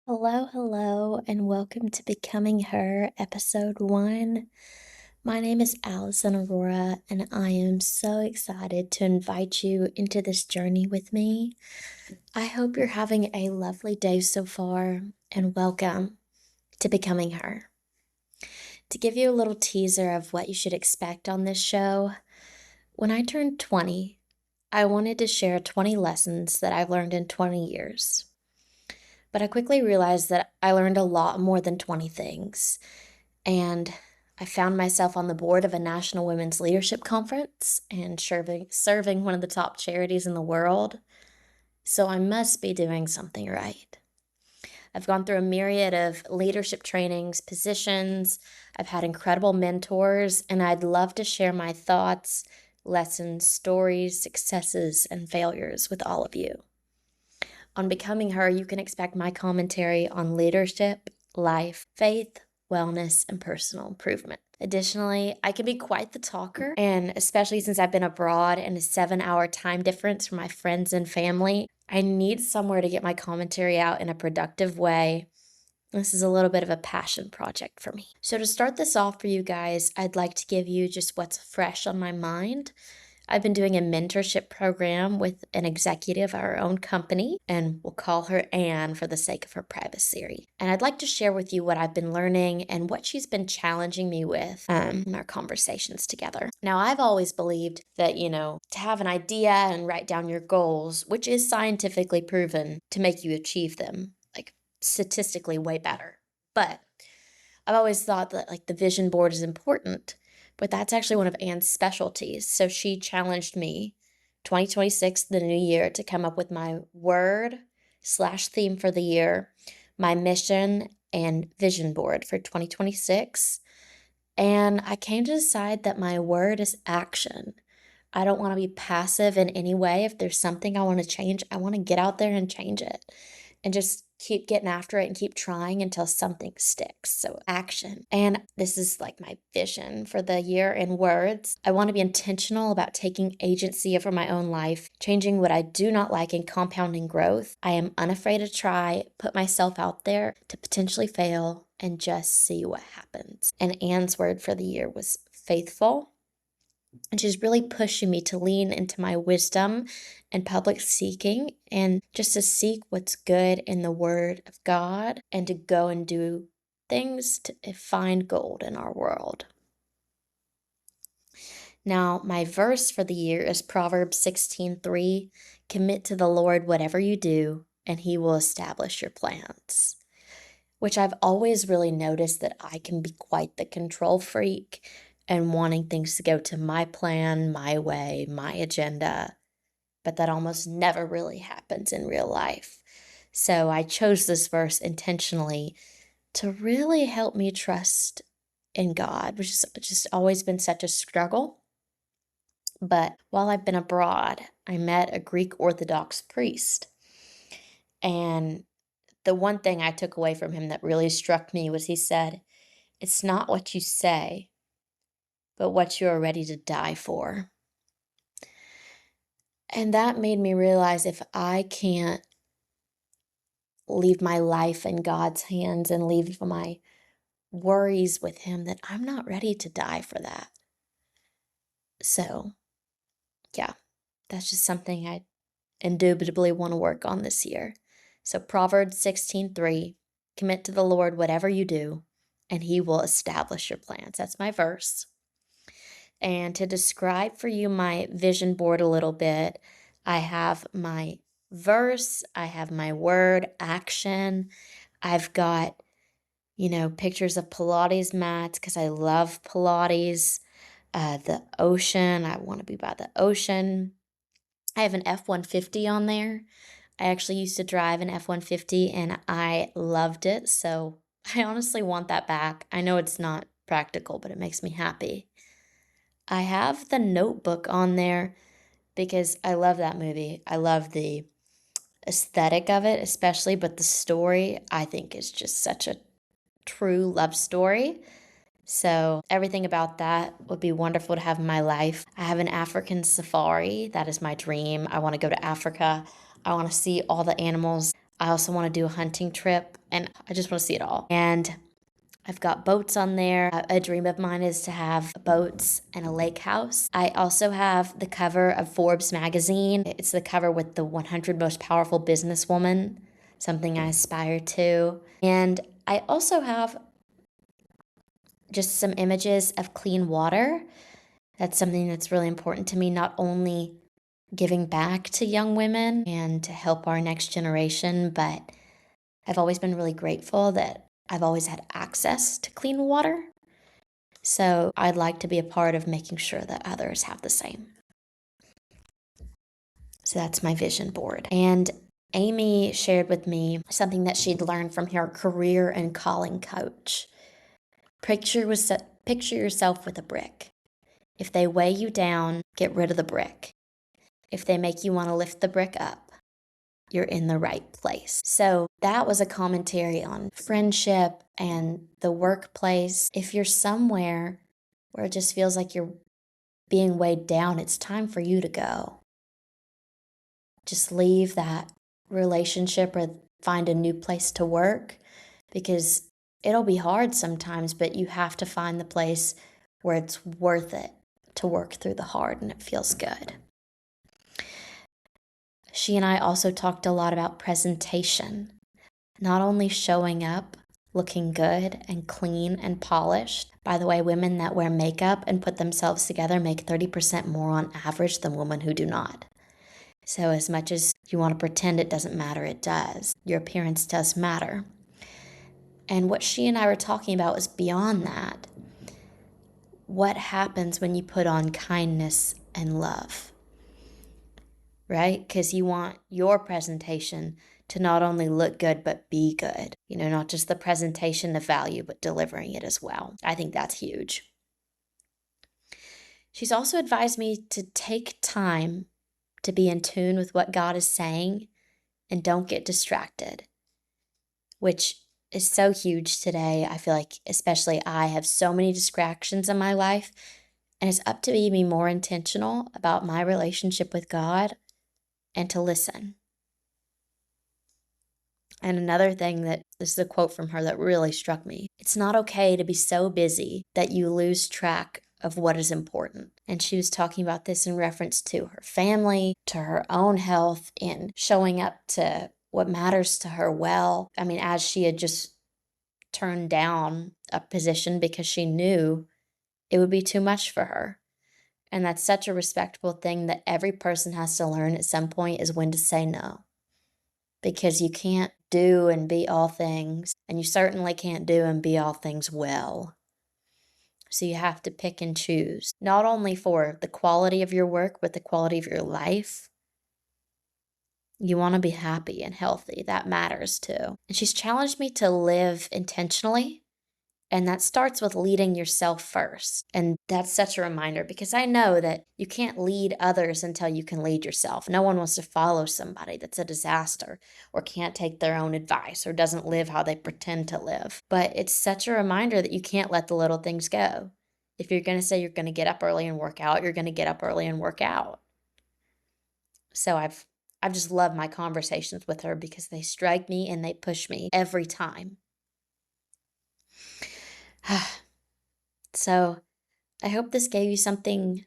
Hello, hello, and welcome to Becoming Her, Episode 1. My name is Allison Aurora, and I am so excited to invite you into this journey with me. I hope you're having a lovely day so far, and welcome to Becoming Her. To give you a little teaser of what you should expect on this show, when I turned 20, I wanted to share 20 lessons that I've learned in 20 years. But I quickly realized that I learned a lot more than 20 things. And I found myself on the board of a national women's leadership conference and serving one of the top charities in the world. So I must be doing something right. I've gone through a myriad of leadership trainings, positions. I've had incredible mentors, and I'd love to share my thoughts, lessons, stories, successes, and failures with all of you. On Becoming Her, you can expect my commentary on leadership, life, faith, wellness, and personal improvement. Additionally, I can be quite the talker, and especially since I've been abroad and a 7-hour time difference from my friends and family, I need somewhere to get my commentary out in a productive way. This is a little bit of a passion project for me. So to start this off for you guys, I'd like to give you just what's fresh on my mind. I've been doing a mentorship program with an executive of our own company, and we'll call her Anne for the sake of her privacy. And I'd like to share with you what I've been learning and what she's been challenging me with in our conversations together. Now, I've always believed that, to have an idea and write down your goals, which is scientifically proven to make you achieve them, like statistically way better. But I've always thought that the vision board is important, but that's actually one of Anne's specialties. So she challenged me 2026, the new year, to come up with my word/theme for the year, my mission and vision board for 2026. And I came to decide that my word is action. I don't want to be passive in any way. If there's something I want to change, I want to get out there and change it and just keep getting after it and keep trying until something sticks. So action. And this is like my vision for the year in words. I want to be intentional about taking agency over my own life, changing what I do not like and compounding growth. I am unafraid to try, put myself out there to potentially fail and just see what happens. And Anne's word for the year was faithful. And she's really pushing me to lean into my wisdom and public seeking and just to seek what's good in the Word of God and to go and do things to find gold in our world. Now, my verse for the year is Proverbs 16:3. Commit to the Lord whatever you do, and He will establish your plans. Which I've always really noticed that I can be quite the control freak and wanting things to go to my plan, my way, my agenda, but that almost never really happens in real life. So I chose this verse intentionally to really help me trust in God, which has just always been such a struggle. But while I've been abroad, I met a Greek Orthodox priest. And the one thing I took away from him that really struck me was he said, "It's not what you say, but what you are ready to die for." And that made me realize if I can't leave my life in God's hands and leave my worries with Him, that I'm not ready to die for that. So, yeah, that's just something I indubitably want to work on this year. So Proverbs 16:3, commit to the Lord whatever you do, and He will establish your plans. That's my verse. And to describe for you my vision board a little bit, I have my verse, I have my word, action. I've got, pictures of Pilates mats because I love Pilates. The ocean, I want to be by the ocean. I have an F-150 on there. I actually used to drive an F-150 and I loved it. So I honestly want that back. I know it's not practical, but it makes me happy. I have The Notebook on there because I love that movie. I love the aesthetic of it, especially, but the story I think is just such a true love story. So everything about that would be wonderful to have in my life. I have an African safari. That is my dream. I want to go to Africa. I want to see all the animals. I also want to do a hunting trip, and I just want to see it all. And I've got boats on there. A dream of mine is to have boats and a lake house. I also have the cover of Forbes magazine. It's the cover with the 100 most powerful businesswoman, something I aspire to. And I also have just some images of clean water. That's something that's really important to me, not only giving back to young women and to help our next generation, but I've always been really grateful that I've always had access to clean water. So I'd like to be a part of making sure that others have the same. So that's my vision board. And Amy shared with me something that she'd learned from her career and calling coach. Picture yourself with a brick. If they weigh you down, get rid of the brick. If they make you want to lift the brick up, you're in the right place. So that was a commentary on friendship and the workplace. If you're somewhere where it just feels like you're being weighed down, it's time for you to go. Just leave that relationship or find a new place to work, because it'll be hard sometimes, but you have to find the place where it's worth it to work through the hard and it feels good. She and I also talked a lot about presentation, not only showing up looking good and clean and polished. By the way, women that wear makeup and put themselves together make 30% more on average than women who do not. So as much as you want to pretend it doesn't matter, it does. Your appearance does matter. And what she and I were talking about was beyond that. What happens when you put on kindness and love? Right? Because you want your presentation to not only look good, but be good. Not just the presentation of value, but delivering it as well. I think that's huge. She's also advised me to take time to be in tune with what God is saying and don't get distracted, which is so huge today. I feel like especially I have so many distractions in my life, and it's up to me to be more intentional about my relationship with God and to listen. And another thing this is a quote from her that really struck me. It's not okay to be so busy that you lose track of what is important. And she was talking about this in reference to her family, to her own health, and showing up to what matters to her well. As she had just turned down a position because she knew it would be too much for her. And that's such a respectable thing that every person has to learn at some point, is when to say no. Because you can't do and be all things, and you certainly can't do and be all things well. So you have to pick and choose, not only for the quality of your work, but the quality of your life. You want to be happy and healthy. That matters too. And she's challenged me to live intentionally. And that starts with leading yourself first. And that's such a reminder, because I know that you can't lead others until you can lead yourself. No one wants to follow somebody that's a disaster or can't take their own advice or doesn't live how they pretend to live. But it's such a reminder that you can't let the little things go. If you're going to say you're going to get up early and work out, you're going to get up early and work out. So I've just loved my conversations with her, because they strike me and they push me every time. So I hope this gave you something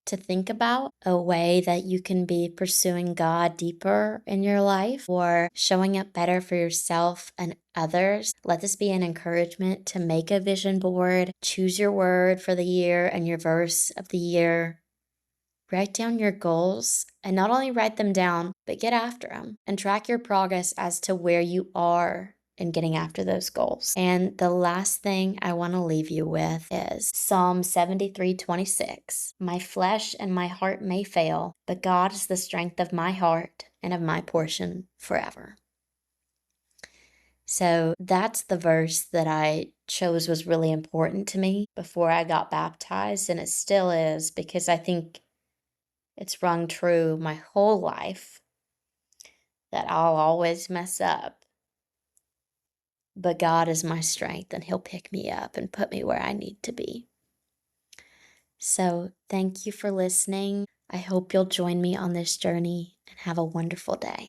to think about, a way that you can be pursuing God deeper in your life or showing up better for yourself and others. Let this be an encouragement to make a vision board, choose your word for the year and your verse of the year. Write down your goals, and not only write them down, but get after them and track your progress as to where you are in getting after those goals. And the last thing I want to leave you with is Psalm 73:26. My flesh and my heart may fail, but God is the strength of my heart and of my portion forever. So that's the verse that I chose was really important to me before I got baptized, and it still is, because I think it's rung true my whole life that I'll always mess up. But God is my strength, and He'll pick me up and put me where I need to be. So thank you for listening. I hope you'll join me on this journey, and have a wonderful day.